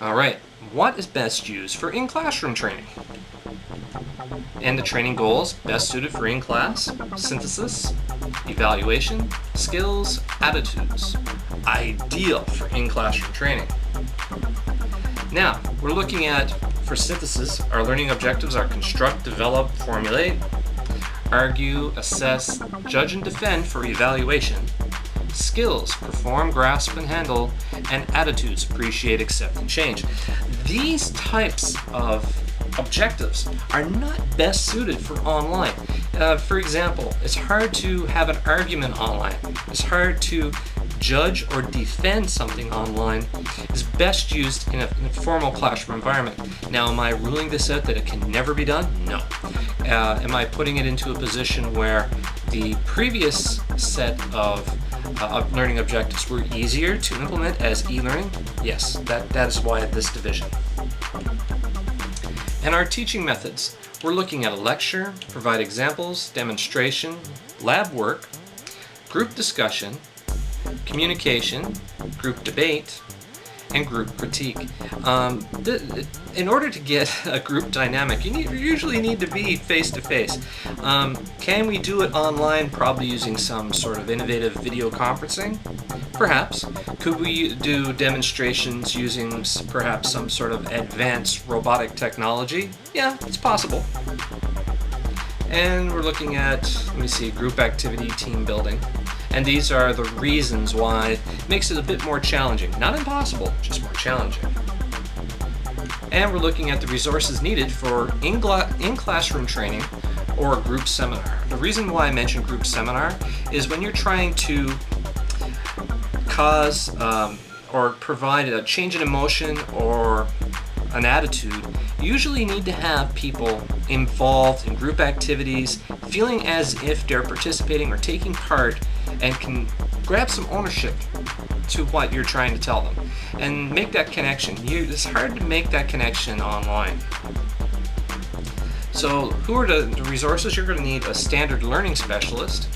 All right, what is best used for in-classroom training? And the training goals best suited for in-class: synthesis, evaluation, skills, attitudes. Ideal for in-classroom training. Now, we're looking at, for synthesis, our learning objectives are construct, develop, formulate, argue, assess, judge and defend for evaluation, skills, perform, grasp and handle, and attitudes, appreciate, accept, and change. These types of objectives are not best suited for online. For example, it's hard to have an argument online. It's hard to judge or defend something online. It's best used in a formal classroom environment. Now, am I ruling this out that it can never be done? No. Am I putting it into a position where the previous set of learning objectives were easier to implement as e-learning? Yes, that is why this division. And our teaching methods. We're looking at a lecture, provide examples, demonstration, lab work, group discussion, communication, group debate, and group critique. In order to get a group dynamic, you usually need to be face-to-face. Can we do it online, probably using some sort of innovative video conferencing? Perhaps. Could we do demonstrations using perhaps some sort of advanced robotic technology? Yeah, it's possible. And we're looking at, let me see, group activity, team building. And these are the reasons why it makes it a bit more challenging. Not impossible, just more challenging. And we're looking at the resources needed for in-classroom training or a group seminar. The reason why I mention group seminar is when you're trying to cause or provide a change in emotion or an attitude, you usually need to have people involved in group activities, feeling as if they're participating or taking part and can grab some ownership to what you're trying to tell them and make that connection. It's hard to make that connection online. So who are the resources? You're going to need a standard learning specialist.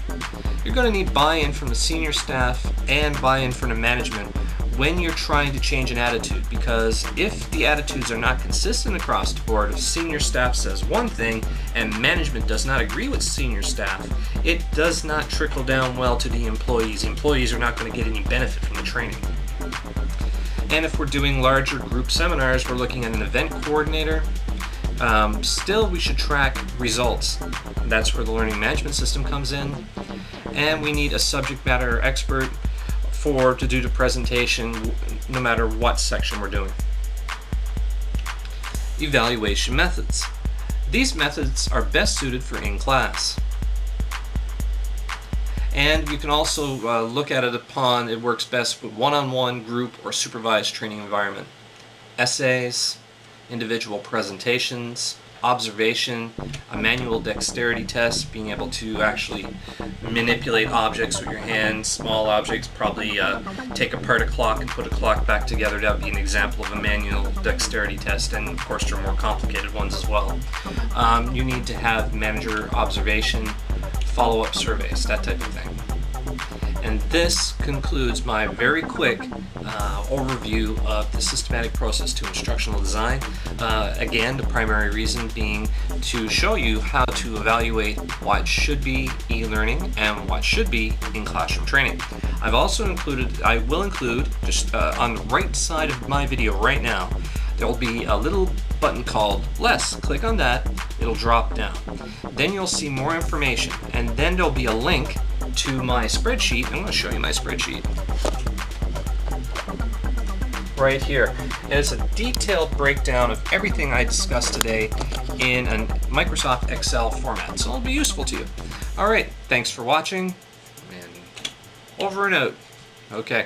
You're going to need buy-in from the senior staff and buy-in from the management when you're trying to change an attitude, because if the attitudes are not consistent across the board, if senior staff says one thing and management does not agree with senior staff, it does not trickle down well to the employees. The employees are not going to get any benefit from the training. And if we're doing larger group seminars, we're looking at an event coordinator. Still, we should track results. That's where the learning management system comes in. And we need a subject matter expert to do the presentation, no matter what section we're doing. Evaluation methods. These methods are best suited for in-class. And you can also look at it upon, it works best with one-on-one, group, or supervised training environment. Essays, individual presentations, observation, a manual dexterity test, being able to actually manipulate objects with your hands, small objects, probably take apart a clock and put a clock back together. That would be an example of a manual dexterity test, and of course there are more complicated ones as well. You need to have manager observation, follow-up surveys, that type of thing. And this concludes my very quick overview of the systematic process to instructional design. Again, the primary reason being to show you how to evaluate what should be e-learning and what should be in-classroom training. I will include, just on the right side of my video right now, there will be a little button called Less. Click on that, it'll drop down. Then you'll see more information, and then there'll be a link to my spreadsheet. I'm going to show you my spreadsheet right here. And it's a detailed breakdown of everything I discussed today in a Microsoft Excel format, so it'll be useful to you. All right, thanks for watching, and over and out. Okay.